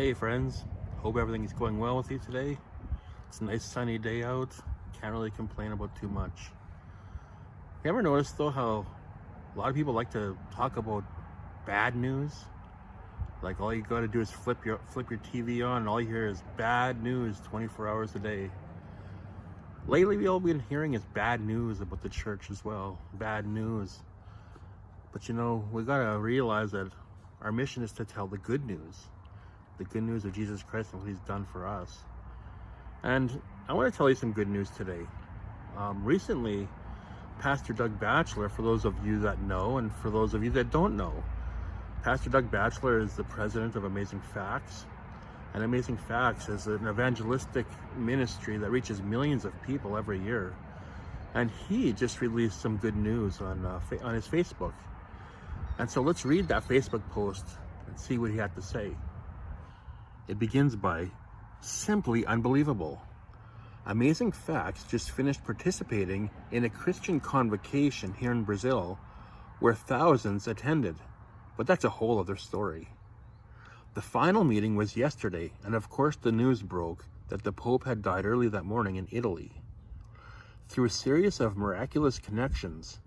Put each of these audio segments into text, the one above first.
Hey friends, hope everything is going well with you today. It's a nice sunny day out. Can't really complain about too much. You ever notice though how a lot of people like to talk about bad news? Like all you gotta do is flip your TV on and all you hear is bad news 24 hours a day. Lately we all been hearing is bad news about the church as well. Bad news. But you know, we gotta realize that our mission is to tell the good news. The good news of Jesus Christ and what he's done for us. And I want to tell you some good news today. Recently, Pastor Doug Batchelor, for those of you that know and for those of you that don't know, Pastor Doug Batchelor is the president of Amazing Facts. And Amazing Facts is an evangelistic ministry that reaches millions of people every year. And he just released some good news on his Facebook. And so let's read that Facebook post and see what he had to say. It begins by, simply unbelievable. Amazing Facts just finished participating in a Christian convocation here in Brazil where thousands attended, but that's a whole other story. The final meeting was yesterday, and of course the news broke that the Pope had died early that morning in Italy. Through a series of miraculous connections,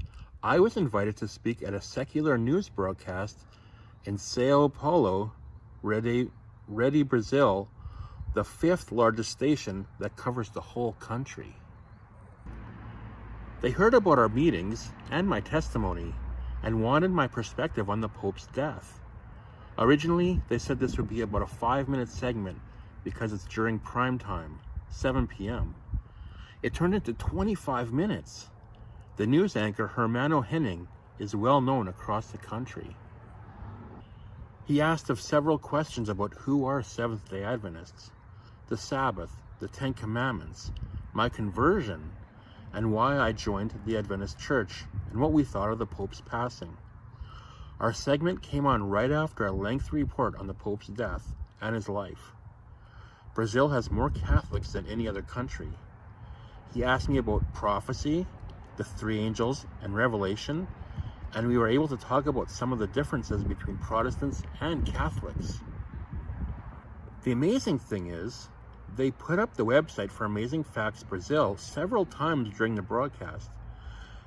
I was invited to speak at a secular news broadcast in Sao Paulo, Rede Brazil, the 5th largest station that covers the whole country. They heard about our meetings and my testimony and wanted my perspective on the Pope's death. Originally, they said this would be about a 5-minute segment because it's during prime time, 7 p.m. It turned into 25 minutes. The news anchor Hermano Henning is well known across the country. He asked of several questions about who are Seventh-day Adventists, the Sabbath, the Ten Commandments, my conversion, and why I joined the Adventist Church, and what we thought of the Pope's passing. Our segment came on right after a lengthy report on the Pope's death and his life. Brazil has more Catholics than any other country. He asked me about prophecy, the three angels, and Revelation, and we were able to talk about some of the differences between Protestants and Catholics. The amazing thing is, they put up the website for Amazing Facts Brazil several times during the broadcast,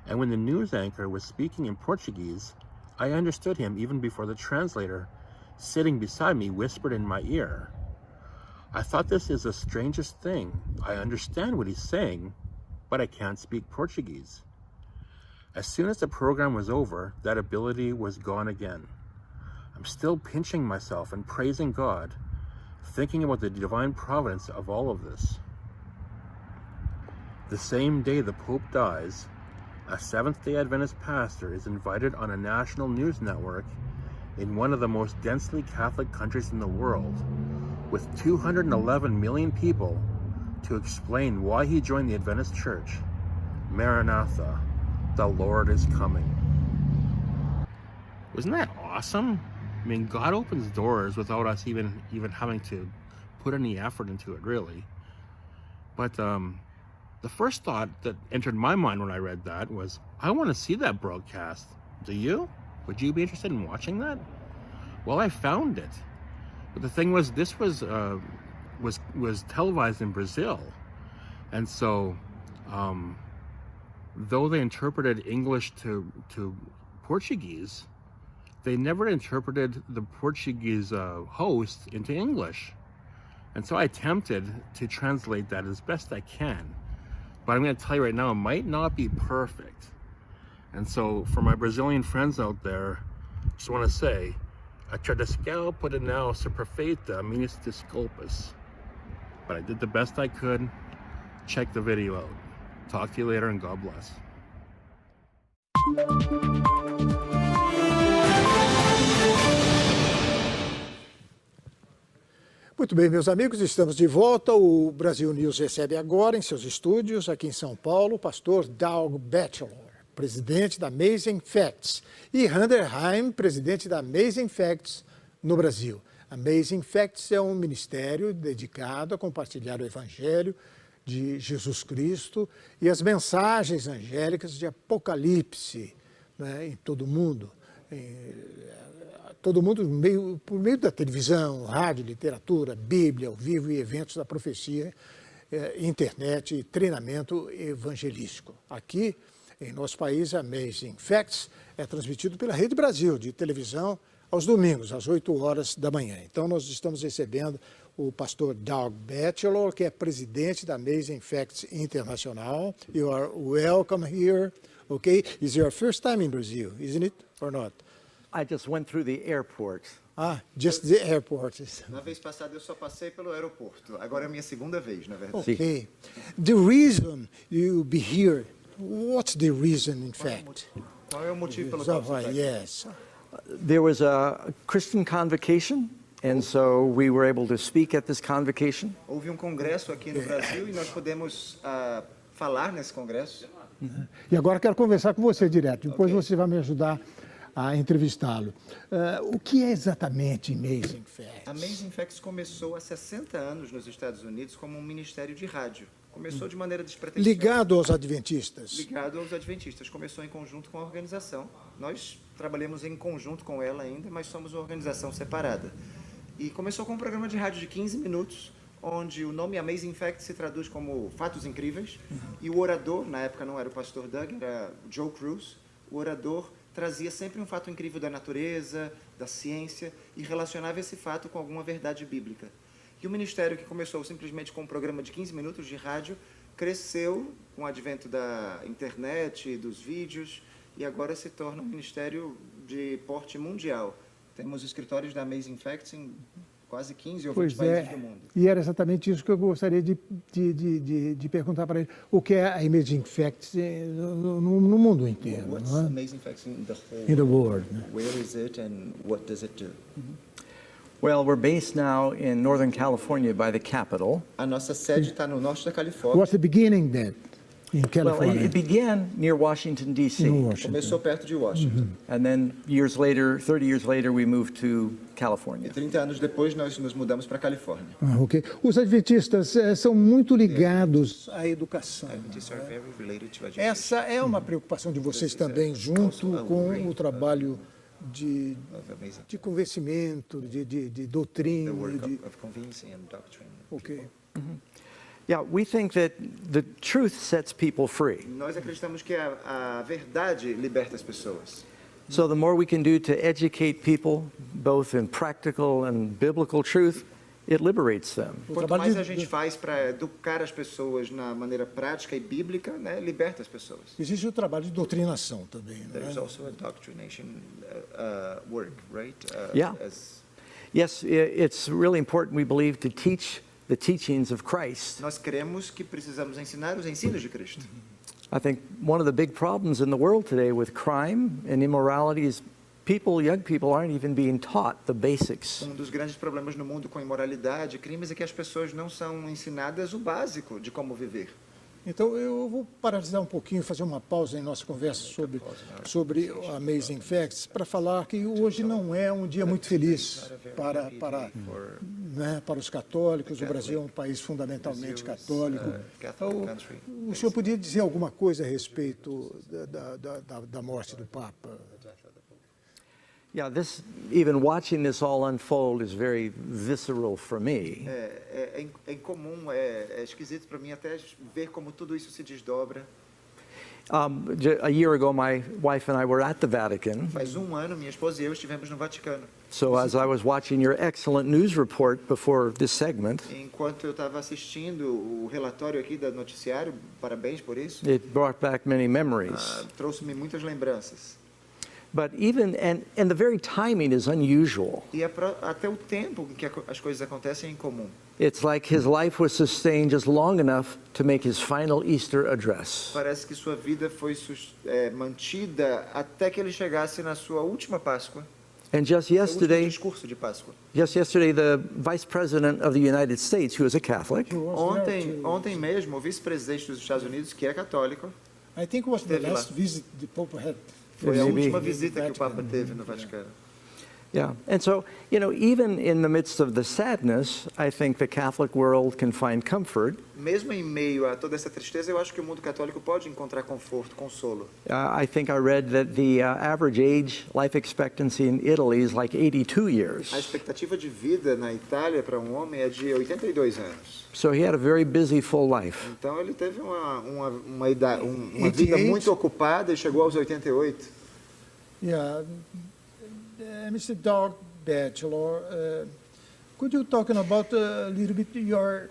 and when the news anchor was speaking in Portuguese, I understood him even before the translator, sitting beside me, whispered in my ear. I thought this is the strangest thing. I understand what he's saying, but I can't speak Portuguese. As soon as the program was over, that ability was gone again. I'm still pinching myself and praising God, thinking about the divine providence of all of this. The same day the Pope dies, a Seventh-day Adventist pastor is invited on a national news network in one of the most densely Catholic countries in the world, with 211 million people, to explain why he joined the Adventist Church. Maranatha, the Lord is coming. Wasn't that awesome? I mean, God opens doors without us even having to put any effort into it, really. But the first thought that entered my mind when I read that was, I want to see that broadcast. Do you? Would you be interested in watching that? Well, I found it. But the thing was, this was televised in Brazil. And so, though they interpreted English to Portuguese, they never interpreted the Portuguese host into English. And so I attempted to translate that as best I can. But I'm going to tell you right now, it might not be perfect. And so for my Brazilian friends out there, I just want to say, a tradiscal pode não ser perfeita, minhas desculpas. But I did the best I could. Check the video out. Talk to you later, and God bless. Muito bem, meus amigos, estamos de volta. O Brasil News recebe agora, em seus estúdios, aqui em São Paulo, o pastor Doug Batchelor, presidente da Amazing Facts, e Hunter Heim, presidente da Amazing Facts no Brasil. Amazing Facts é um ministério dedicado a compartilhar o Evangelho de Jesus Cristo e as mensagens angélicas de Apocalipse, né, em todo o mundo. todo mundo por meio da televisão, rádio, literatura, Bíblia, ao vivo e eventos da profecia, internet e treinamento evangelístico. Aqui, em nosso país, a Amazing Facts é transmitido pela Rede Brasil, de televisão, aos domingos, às 8 horas da manhã. Então, nós estamos recebendo o pastor Doug Batchelor, que é presidente da Amazing Facts Internacional. You are welcome here, okay? It's your first time in Brazil, isn't it, or not? I just went through the airport. Just the airport. Na vez passada eu só passei pelo aeroporto. Agora é a minha segunda vez, na verdade. Okay. The reason you be here, what's the reason, in fact? Qual é o motivo pelo qual você está aqui? Yes. There was a Christian convocation, and so we were able to speak at this convocation. Houve um congresso aqui no Brasil e nós podemos falar nesse congresso. E agora quero conversar com você direto, depois Ok. você vai me ajudar a entrevistá-lo. O que é exatamente Amazing Facts? A Amazing Facts começou há 60 anos nos Estados Unidos como um ministério de rádio. Começou de maneira despretensiosa. Ligado aos adventistas. Ligado aos adventistas. Começou em conjunto com a organização. Nós trabalhamos em conjunto com ela ainda, mas somos uma organização separada. E começou com um programa de rádio de 15 minutos, onde o nome Amazing Facts se traduz como fatos incríveis. E o orador, na época não era o pastor Doug, era o Joe Cruz. O orador trazia sempre um fato incrível da natureza, da ciência, e relacionava esse fato com alguma verdade bíblica. E o ministério, que começou simplesmente com um programa de 15 minutos de rádio, cresceu com o advento da internet, dos vídeos, e agora se torna um ministério de porte mundial. Temos escritórios da Amazing Facts em quase 15 ou 20 países do mundo. E era exatamente isso que eu gostaria de perguntar para ele. O que é a Amazing Facts no mundo inteiro? What's Não é? Amazing Facts in the whole In the world, né? Where is it and what does it do? Well, we're based now in Northern California by the Capitol. A nossa sede está no norte da Califórnia. What's the beginning then in Well, California? it began near Washington, D.C. In Washington. Começou perto de Washington. And then years later, 30 years later, we moved to E California. 30 anos depois nós nos mudamos para a Califórnia. Ok. Os adventistas são muito ligados à educação. Adventists are very related to education. Essa é uma preocupação de vocês também, junto com o trabalho de convencimento, de doutrina. The work of convincing and doctrine. Ok. Yeah, we think that the truth sets people free. Nós acreditamos que a verdade liberta as pessoas. So the more we can do to educate people, both in practical and biblical truth, it liberates them. Quanto mais a gente faz para educar as pessoas na maneira prática e bíblica, né, liberta as pessoas. Existe o trabalho de doutrinação também, não There is é? also a doctrination work, right? Yeah. Yes, it's really important, we believe, to teach the teachings of Christ. Nós cremos que precisamos ensinar os ensinos de Cristo. I think one of the big problems in the world today with crime and immorality is young people aren't even being taught the basics. Dos grandes problemas no mundo com imoralidade, crimes, é que as pessoas não são ensinadas o básico de como viver. Então, eu vou paralisar um pouquinho, fazer uma pausa em nossa conversa sobre a Amazing Facts, para falar que hoje não é um dia muito feliz para os católicos. O Brasil é um país fundamentalmente católico. Então, o senhor podia dizer alguma coisa a respeito da morte do Papa? Yeah, even watching this all unfold is very visceral for me. É incomum, é esquisito para mim até ver como tudo isso se desdobra. A year ago, my wife and I were at the Vatican. Faz um ano, minha esposa e eu estivemos no Vaticano. So as I was watching your excellent news report before this segment, Enquanto eu estava assistindo o relatório aqui do noticiário, parabéns por isso, it brought back many memories. trouxe-me muitas lembranças. But and the very timing is unusual. E até o tempo em que as coisas acontecem é incomum. It's like his life was sustained just long enough to make his final Easter address. Parece que sua vida foi mantida até que ele chegasse na sua última Páscoa, And just seu último yesterday, discurso de Páscoa. the Vice President of the United States, who is a Catholic, Ontem mesmo, o vice-presidente dos Estados Unidos, que é católico, I think it was the Esteve lá. last visit the Pope had. foi a Maybe. última visita que o Papa teve no Vaticano. Yeah. And so, you know, even in the midst of the sadness, I think the Catholic world can find comfort. Mesmo em meio a toda essa tristeza, eu acho que o mundo católico pode encontrar conforto, consolo. I think I read that the average life expectancy in Italy is like 82 A years. expectativa de vida na Itália para um homem é de 82 anos. So he had a very busy, full life. Então ele teve uma vida 88. muito ocupada e chegou aos 88. Yeah, Mr. Doug Batchelor, could you talk about a little bit your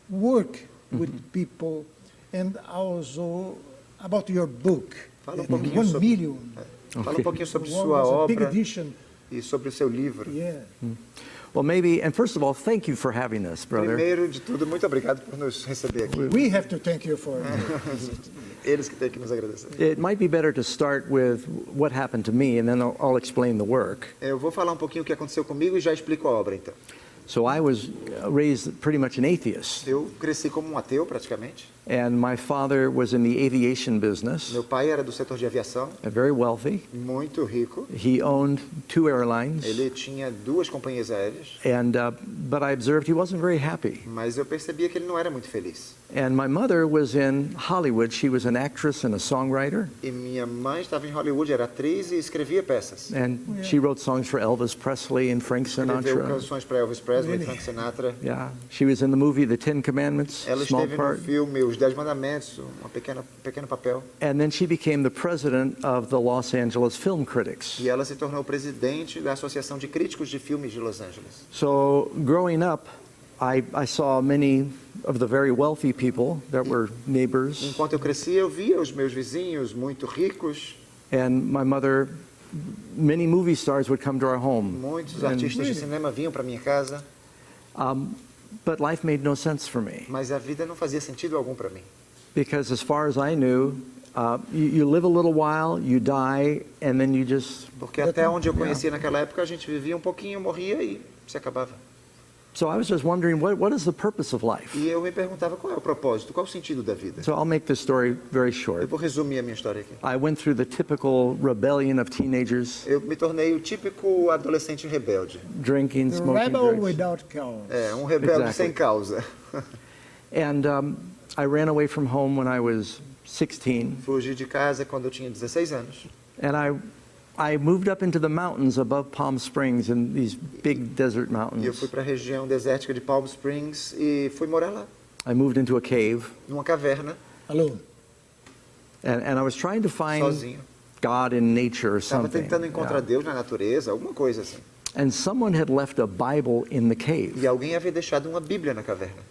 work with people and also about your book, Fala that pouquinho 1 sobre- million. Fala um pouquinho sobre One sua was a big obra edition. e sobre o seu livro. Yeah. Well, maybe, and first of all, thank you for having us, brother. Primeiro de tudo, muito obrigado por nos receber aqui. We have to thank you for Eles que têm que nos agradecer. It might be better to start with what happened to me, and then I'll explain the work. Eu vou falar um pouquinho o que aconteceu comigo e já explico a obra, então. So I was raised pretty much an atheist, Eu cresci como um ateu, praticamente. and my father was in the aviation business, Meu pai era do setor de aviação, very wealthy. muito rico. He owned 2 airlines, Ele tinha 2 companhias aéreas, and but I observed he wasn't very happy. mas eu percebia que ele não era muito feliz. And my mother was in Hollywood. She was an actress and a songwriter, E minha mãe estava em Hollywood, era atriz e escrevia peças. and she wrote songs for Elvis Presley and Frank Escreveu Sinatra. canções para Elvis Presley, Really? Frank Sinatra. Yeah, she was in the movie The Ten Commandments, Ela small esteve no part. filme Os 10 Mandamentos, pequeno papel. And then she became the president of the Los Angeles Film Critics. E ela se tornou presidente da Associação de Críticos de Filmes de Los Angeles. So growing up, I saw many of the very wealthy people that were neighbors, Enquanto eu crescia, eu via os meus vizinhos muito ricos, and my mother, many movie stars would come to our home. muitos And- artistas de cinema vinham para minha casa, But life made no sense for me, mas a vida não fazia sentido algum para mim. because as far as I knew, you live a little while, you die, and then you just... Porque até onde eu conhecia naquela época, a gente vivia um pouquinho, morria e se acabava. So I was just wondering, what is the purpose of life? E eu me perguntava qual é o propósito, qual é o sentido da vida. So I'll make this story very Eu short. vou resumir a minha história aqui. I went through the typical rebellion of teenagers, Eu me tornei o típico adolescente rebelde. drinking, The smoking rebel drugs. without cause. É, um rebelde Exactly. sem causa. And I ran away from home when I was 16, Fugi de casa quando eu tinha 16 anos. and I moved up into the mountains above Palm Springs in these big desert E eu mountains. fui para a região desértica de Palm Springs e fui morar lá, I moved into a cave, numa caverna, Alone. and I was trying to find sozinho. God in nature or Estava something. tentando encontrar Deus na natureza, alguma coisa assim. And someone had left a Bible in the cave. E alguém havia deixado uma Bíblia na caverna.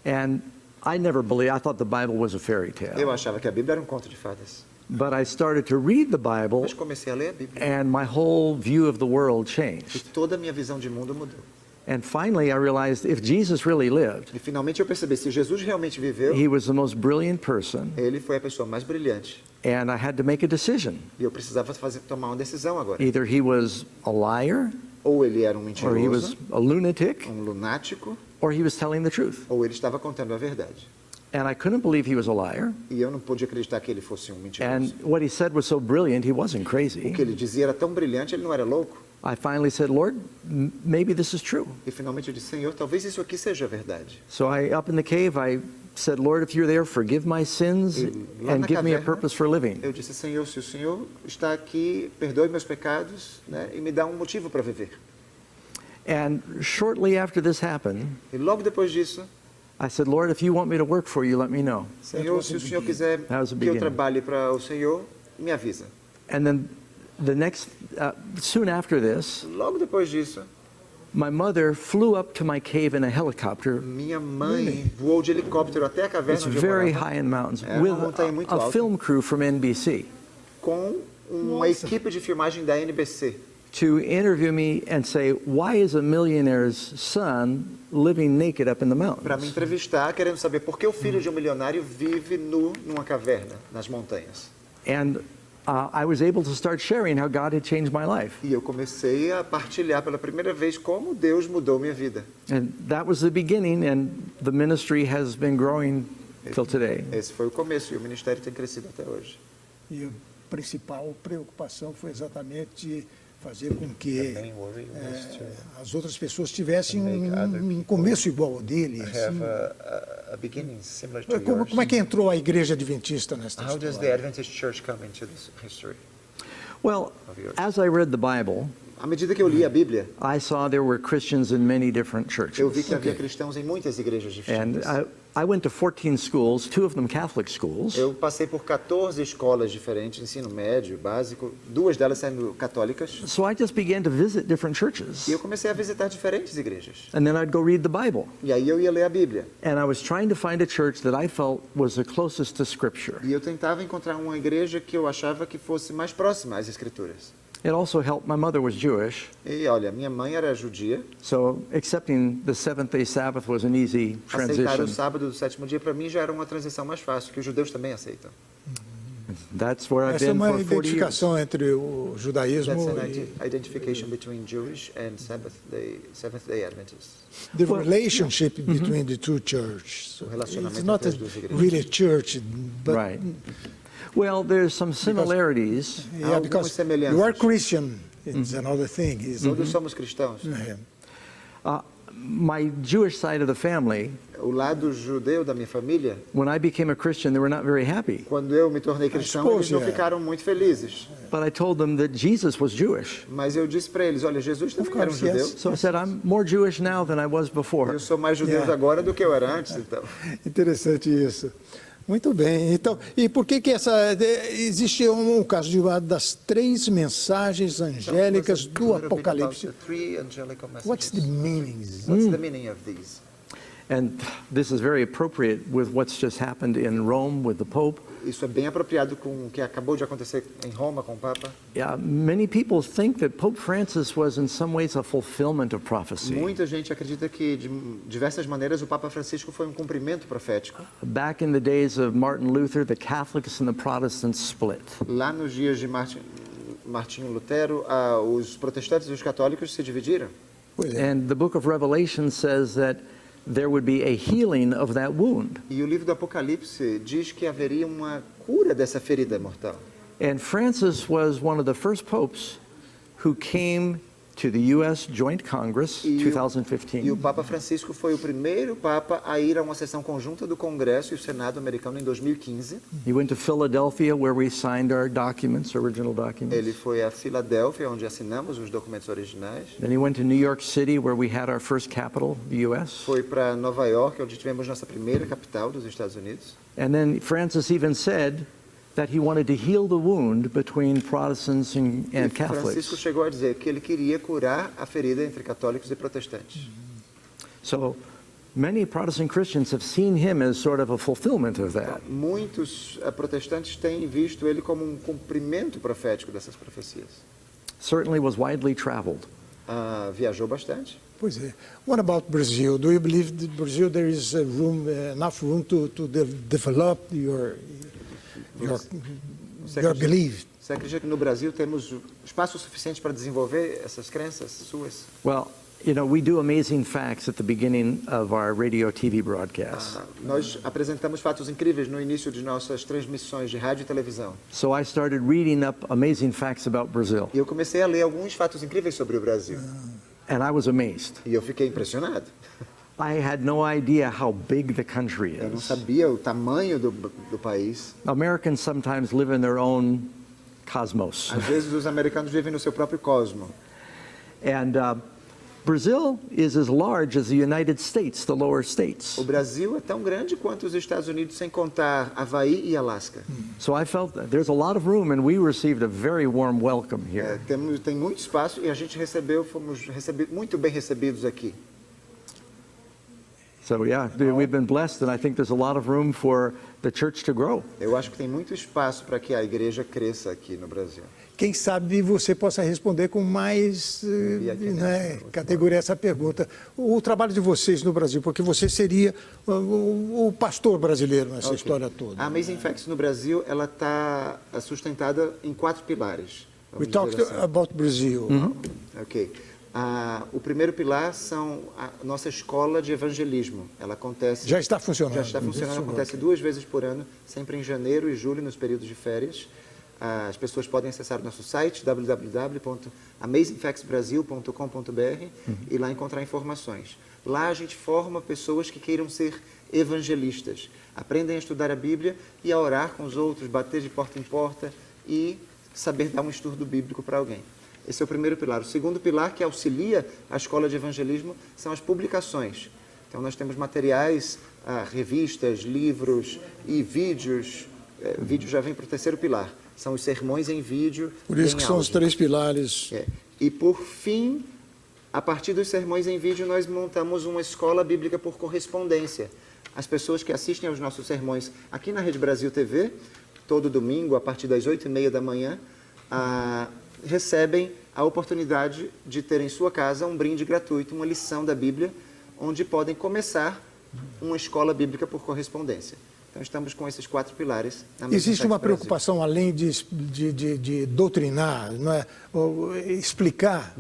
And I never believed, I thought the Bible was a fairy Eu tale. achava que a Bíblia era um conto de fadas. But I started to read the Bible, Mas comecei a ler a Bíblia. and my whole view of the world E changed. toda a minha visão de mundo mudou. And finally, I realized if Jesus really lived, E finalmente eu percebi, se Jesus realmente viveu, he was the most brilliant person, ele foi a pessoa mais brilhante. and I had to make a decision. E eu precisava tomar uma decisão agora. Either he was a liar, Ou ele era um or he was mentiroso, a lunatic, um lunático, or he was telling the truth. ou ele estava contando a verdade. And I couldn't believe he was a liar. E eu não podia acreditar que ele fosse um And mentiroso. what he said was so brilliant, he wasn't O crazy. que ele dizia era tão brilhante, ele não era louco. I finally said, Lord, maybe this is true. E finalmente eu disse, Senhor, talvez isso aqui seja verdade. So up in the cave, I said, Lord, if you're there, forgive my sins E lá and na give me a caverna, purpose for living. eu disse, Senhor, se o Senhor está aqui, perdoe meus pecados, né, e me dá um motivo para viver. And shortly after this happened, E logo depois disso, I said, Lord, if you want me to work for you, let me know. Senhor, se o Senhor quiser That was the que eu beginning. trabalhe para o Senhor, me avisa. And then the next, soon after this, Logo depois disso, my mother flew up to my cave in a helicopter. minha mãe voou de helicóptero até a caverna It's onde eu very morava, high in the mountains É with uma montanha muito a alta. film crew from NBC com uma equipe de filmagem da NBC. to interview me and say, why is a millionaire's son living naked up in the Para me mountains? entrevistar, querendo saber por que o filho de um milionário vive nu numa caverna, nas montanhas. And I was able to start sharing how God had changed my life. E eu comecei a partilhar pela primeira vez como Deus mudou minha vida. And that was the beginning, and the ministry has been growing till today. Esse foi o começo e o ministério tem crescido até hoje. You principal preocupação foi exatamente fazer com que The main worry was to as outras pessoas tivessem make other um começo igual ao dele. have assim. a beginning similar to Como, yours. como é que entrou a Igreja Adventista nesta How does the história? Adventist Church come into this history? Well, Of yours. as I read the Bible, À medida que eu li a Bíblia, I saw there were Christians in many different eu vi churches. que havia cristãos em muitas igrejas And distintas. I went to 14 schools, 2 of them Catholic schools. Eu passei por 14 escolas diferentes, ensino médio, básico, 2 delas sendo católicas. So I just began to visit different E churches. eu comecei a visitar diferentes igrejas. And then I'd go read the Bible. E aí eu ia ler a Bíblia. And I was trying to find a church that I felt was the closest to Scripture. E eu tentava encontrar uma igreja que eu achava que fosse mais próxima às Escrituras. It also helped. My mother was Jewish, E olha, minha mãe era judia. so accepting the seventh-day Sabbath was an easy Aceitar transition. o sábado do 7º dia para mim já era uma transição mais fácil, que os judeus também aceitam. That's where I've Essa é been uma for 40 years. identificação entre o judaísmo That's an e identification between Jewish and Seventh-day Adventists. the relationship between the two churches. O relacionamento It's not entre as duas igrejas. really a church, but Right. Well, there's some similarities. yeah, because Algumas you are semelhanças. Christian, it's another thing. Todos somos cristãos. My Jewish side of the family, O lado judeu da minha família, when I became a Christian, they were not very happy. quando eu me tornei cristão, eles não suppose, ficaram muito felizes. But I told them that Jesus was Jewish. Mas eu disse para eles, olha, Jesus também era um course, yes. judeu. So I said, I'm more Jewish now than I was before. Eu sou mais judeu Yeah. agora do que eu era antes, então. Interessante isso. Muito bem. Então, e por que existe um caso de uma das 3 mensagens angélicas do Apocalipse? What's the meaning? What's the meaning of these? And this is very appropriate with what's just happened in Rome with the Pope. Isso é bem apropriado com o que acabou de acontecer em Roma com o Papa. Yeah, many people think that Pope Francis was in some ways a fulfillment of prophecy. Muita gente acredita que, de diversas maneiras, o Papa Francisco foi um cumprimento profético. Back in the days of Martin Luther, the Catholics and the Protestants split. Lá nos dias de Martinho Lutero, os protestantes e os católicos se dividiram. Pois é. And the book of Revelation says that there would be a healing of that wound. E o livro do Apocalipse diz que haveria uma cura dessa ferida mortal. And Francis was one of the first popes who came to the U.S. Joint Congress, E o 2015. Papa Francisco foi o primeiro Papa a ir a uma sessão conjunta do Congresso e o Senado americano em 2015. He went to Philadelphia, where we signed our documents, original documents. Ele foi a Filadélfia, onde assinamos os documentos originais. Then he went to New York City, where we had our first capital, the U.S. Foi para Nova York, onde tivemos nossa primeira capital dos Estados Unidos. And then Francis even said that he wanted to heal the wound between Protestants and E Francisco Catholics. chegou a dizer que ele queria curar a ferida entre católicos e protestantes. So many Protestant Christians have seen him as sort of a fulfillment of that. Muitos protestantes têm visto ele como um cumprimento profético dessas profecias. Certainly was widely traveled. Viajou bastante. Pois é. What about Brazil? Do you believe that Brazil there is enough room to develop your belief? Você acredita que no Brasil temos espaço suficiente para desenvolver essas crenças suas? Well, you know, we do amazing facts at the beginning of our radio TV broadcasts. Nós apresentamos fatos incríveis no início de nossas transmissões de rádio e televisão. So I started reading up amazing facts about Brazil, E eu comecei a ler alguns fatos incríveis sobre o Brasil. and I was amazed. E eu fiquei impressionado. I had no idea how big the country Eu não is. sabia o tamanho do país. Americans sometimes live in their own cosmos. Às vezes os americanos vivem no seu próprio cosmo. And Brazil is as large as the United States, the lower states. O Brasil é tão grande quanto os Estados Unidos, sem contar Havaí e Alasca. So I felt that there's a lot of room, and we received a very warm welcome here. Tem muito espaço e a gente fomos muito bem recebidos aqui. So yeah, we've been blessed, and I think there's a lot of room for the church to grow. Eu acho que tem muito espaço para que a igreja cresça aqui no Brasil. Quem sabe você possa responder com mais categoria essa pergunta. O trabalho de vocês no Brasil, porque você seria o pastor brasileiro nessa história toda. A Amazing Facts no Brasil, ela está sustentada em 4 pilares. We vamos talked dizer assim. about Brazil. Ok. O primeiro pilar são a nossa escola de evangelismo. Ela acontece. Já está funcionando. Já está funcionando, acontece 2 vezes por ano, sempre em janeiro e julho, nos períodos de férias. As pessoas podem acessar o nosso site www.amazingfactsbrasil.com.br e lá encontrar informações. Lá a gente forma pessoas que queiram ser evangelistas, aprendem a estudar a Bíblia e a orar com os outros, bater de porta em porta e saber dar um estudo bíblico para alguém. Esse é o primeiro pilar. O segundo pilar, que auxilia a escola de evangelismo, são as publicações. Então nós temos materiais, revistas, livros e vídeos. Vídeo já vem para o terceiro pilar. São os sermões em vídeo. Por isso que são os 3 pilares. E por fim, a partir dos sermões em vídeo, nós montamos uma escola bíblica por correspondência. As pessoas que assistem aos nossos sermões aqui na Rede Brasil TV, todo domingo, a partir das 8h30 da manhã, recebem a oportunidade de ter em sua casa um brinde gratuito, uma lição da Bíblia, onde podem começar uma escola bíblica por correspondência. Então, estamos com esses 4 pilares. Existe uma preocupação, além de doutrinar, não é? Explicar,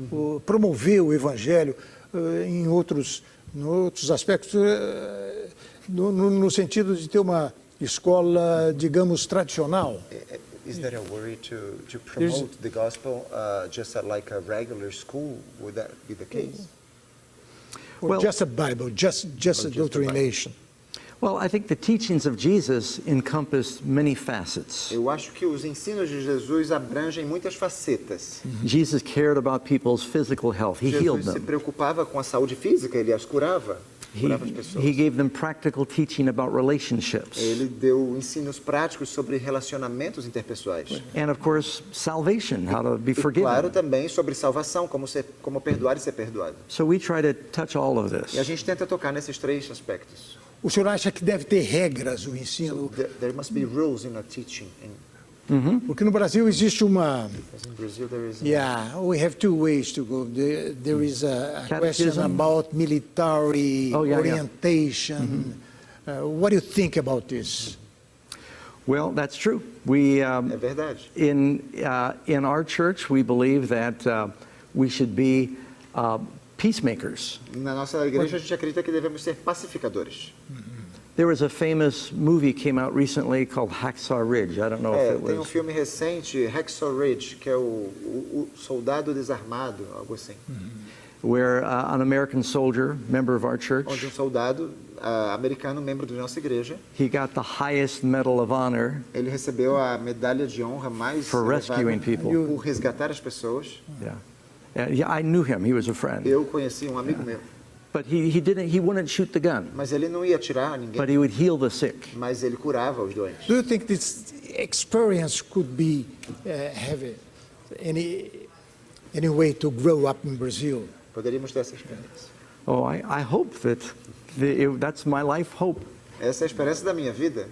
promover o Evangelho em outros aspectos, no sentido de ter uma escola, digamos, tradicional. Is there a worry to promote the gospel just like a regular school? Would that be the case? Or just a Bible, just a doctrination? Well, I think the teachings of Jesus encompass many facets. Eu acho que os ensinos de Jesus abrangem muitas facetas. Jesus cared about people's physical health. He healed Jesus se them. preocupava com a saúde física, ele as curava. Curava as pessoas. He gave them practical teaching about relationships. Ele deu ensinos práticos sobre relacionamentos interpessoais. And of course, salvation, how to be E claro, forgiven. também sobre salvação, como perdoar e ser perdoado. So we try to touch all of E a this. gente tenta tocar nesses 3 aspectos. O senhor acha que deve ter regras o ensino? There must be rules in our teaching. Porque no Brasil existe uma... Because in Brazil there is Yeah, we have 2 ways to go. There is a question Catechism. about military Oh, yeah, yeah. orientation. What do you think about this? Well, that's true. We É verdade. in our church we believe that we should be peacemakers. Na nossa igreja a gente acredita que devemos ser pacificadores. There was a famous movie came out recently called Hacksaw Ridge. I don't know if it Tem um was. filme recente, Hacksaw Ridge, que é o Soldado Desarmado, algo assim. Where an American soldier, member of our Onde church, um soldado americano, membro da nossa igreja, he got the highest Medal of Honor ele recebeu a medalha de honra mais For elevada rescuing people. por resgatar as pessoas. Yeah, I knew him. He was a friend. Eu conheci um amigo meu, But he wouldn't shoot the gun, mas ele não ia atirar a ninguém, but he would heal the sick. mas ele curava os doentes. Do you think this experience could be have any way to grow up in Brazil? Poderíamos ter essa experiência. Oh, I hope that that's my life hope, Essa é a esperança da minha vida,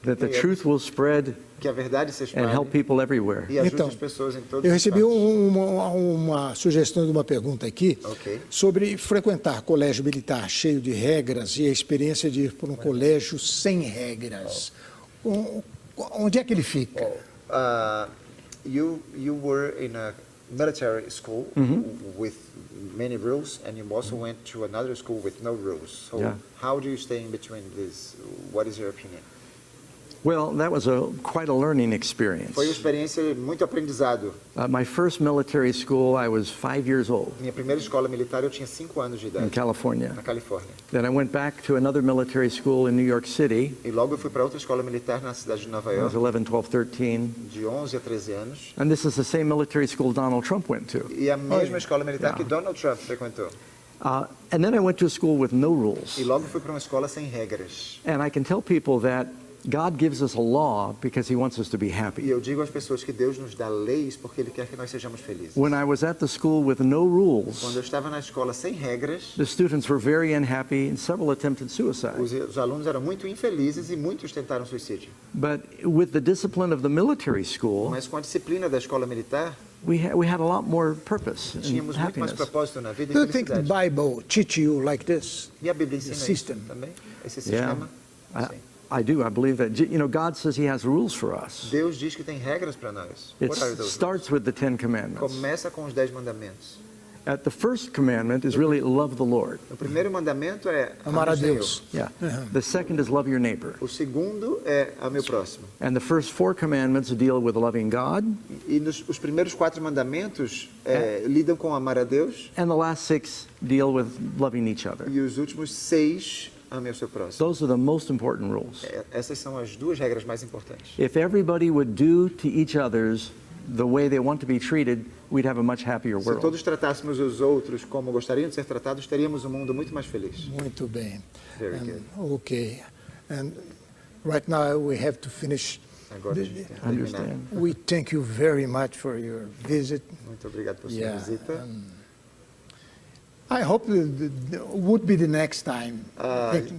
that the truth will spread que a verdade se and espalhe help people everywhere. e ajude Então, as pessoas em todos Eu os recebi espaços. uma sugestão de uma pergunta aqui Ok. sobre frequentar colégio militar cheio de regras e a experiência de ir para um colégio sem regras. Onde é que ele fica? You were in a military school with many rules, and you also went to another school with no rules. So Yeah. how do you stay in between this? What is your opinion? Well, that was quite a learning experience. Foi uma experiência muito aprendizado. My first military school, I was 5 years old Minha primeira escola militar eu tinha 5 anos de in idade, California. na Califórnia. Then I went back to another military school in New York City. E logo eu fui para outra escola militar na cidade de Nova I was York, 11, 12, 13. de 11 a 13 anos. And this is the same military school Donald Trump went to. E a mesma escola militar Yeah. que Donald Trump frequentou. And then I went to a school with no rules. E logo fui para uma escola sem regras. And I can tell people that God gives us a law because he wants us to be E happy. eu digo às pessoas que Deus nos dá leis porque Ele quer que nós sejamos felizes. When I was at the school with no Quando rules, eu estava na escola sem regras, the students were very unhappy and several attempted suicide. os alunos eram muito infelizes e muitos tentaram suicídio. But with the discipline of the military school, Mas com a disciplina da escola militar, we had a lot more purpose and tínhamos muito mais happiness. propósito na vida e Do you think the felicidade. Bible teach you like this? E a Bíblia ensina the isso system? também? Esse Yeah. sistema? Sim. I do. I believe that, God says he has rules for us. Deus diz que tem regras para nós. It What are those starts with the 10 Commandments. rules? Começa com os 10 mandamentos. The first commandment is really love the Lord. O primeiro mandamento é Amar a o Senhor. Deus. Yeah. The second is love your neighbor. O segundo é ao meu próximo. And the first 4 commandments deal with loving God. E os primeiros 4 mandamentos lidam com amar a Deus, And the last 6 deal with loving each other. e os últimos 6, ame ao seu próximo. Those are the most important rules. Essas são as 2 regras mais importantes. If everybody would do to each other's the way they want to be treated, we'd have a much happier Se world. todos tratássemos os outros como gostariam de ser tratados, teríamos um mundo muito mais feliz. Muito bem. Very good. Okay. And right now we have to finish. Agora a gente tem que terminar. Understand. We thank you very much for your visit. Muito obrigado por sua Yeah, visita. I hope would be the next time.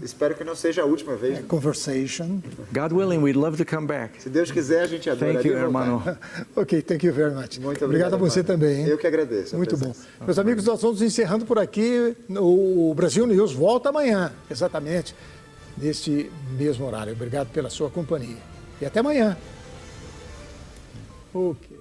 Espero que não seja a última vez. Conversation. God willing, we'd love to come back. Se Deus quiser, a gente adoraria Thank you, voltar. hermano. Ok, thank you very much. Muito Obrigado a você irmão. também. Hein? Eu que agradeço. a Muito bom. presença. Meus amigos, nós vamos encerrando por aqui. O Brasil News volta amanhã, exatamente neste mesmo horário. Obrigado pela sua companhia. E até amanhã. Ok.